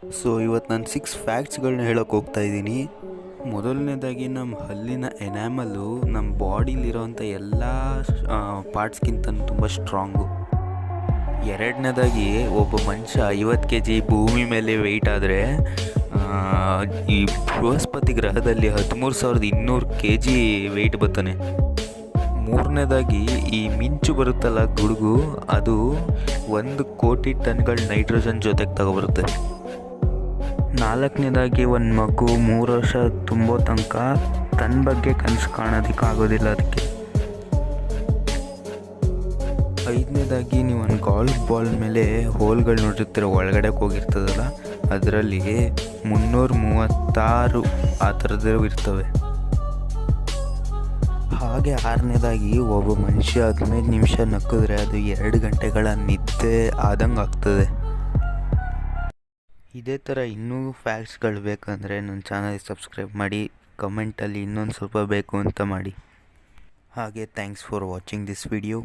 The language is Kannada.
ಸೊ ಇವತ್ತು ನಾನು 6 ಫ್ಯಾಕ್ಟ್ಸ್ಗಳನ್ನ ಹೇಳೋಕ್ಕೆ ಹೋಗ್ತಾ ಇದ್ದೀನಿ. ಮೊದಲನೇದಾಗಿ ನಮ್ಮ ಹಲ್ಲಿನ ಎನಾಮಲ್ಲು ನಮ್ಮ ಬಾಡಿಲಿರೋಂಥ ಎಲ್ಲ ಪಾರ್ಟ್ಸ್ಗಿಂತ ತುಂಬ ಸ್ಟ್ರಾಂಗು. ಎರಡನೇದಾಗಿ ಒಬ್ಬ ಮನುಷ್ಯ 50 kg ಭೂಮಿ ಮೇಲೆ ವೆಯ್ಟ್ ಆದರೆ ಈ ಬೃಹಸ್ಪತಿ ಗ್ರಹದಲ್ಲಿ 13,200 kg ವೆಯ್ಟ್ ಬರ್ತಾನೆ. ಮೂರನೇದಾಗಿ ಈ ಮಿಂಚು ಬರುತ್ತಲ್ಲ ಗುಡುಗು, ಅದು 1 ಕೋಟಿ ಟನ್ಗಳ ನೈಟ್ರೋಜನ್ ಜೊತೆಗೆ ತಗೊಬರುತ್ತೆ. ನಾಲ್ಕನೇದಾಗಿ ಒಂದು ಮಗು 3 ವರ್ಷ ತುಂಬೋ ತನಕ ತನ್ನ ಬಗ್ಗೆ ಕನಸು ಕಾಣೋದಕ್ಕಾಗೋದಿಲ್ಲ ಅದಕ್ಕೆ. ಐದನೇದಾಗಿ ನೀವು ಒಂದು ಗಾಲ್ಫ್ ಬಾಲ್ ಮೇಲೆ ಹೋಲ್ಗಳು ನೋಡಿರ್ತೀರ, ಒಳಗಡೆ ಹೋಗಿರ್ತದಲ್ಲ, ಅದರಲ್ಲಿ 336 ಆ ಥರದ್ದು ಇರ್ತವೆ. ಹಾಗೆ ಆರನೇದಾಗಿ ಒಬ್ಬ ಮನುಷ್ಯ 15 ನಿಮಿಷ ನಕ್ಕಿದ್ರೆ ಅದು 2 ಗಂಟೆಗಳ ನಿದ್ದೆ ಆದಂಗೆ ಆಗ್ತದೆ. ಇದೇ ಥರ ಇನ್ನೂ ಫ್ಯಾಕ್ಟ್ಸ್ಗಳು ಬೇಕಂದರೆ ನನ್ನ ಚಾನಲ್ಗೆ ಸಬ್ಸ್ಕ್ರೈಬ್ ಮಾಡಿ, ಕಮೆಂಟಲ್ಲಿ ಇನ್ನೊಂದು ಸ್ವಲ್ಪ ಬೇಕು ಅಂತ ಮಾಡಿ. ಹಾಗೆ thanks for watching this video.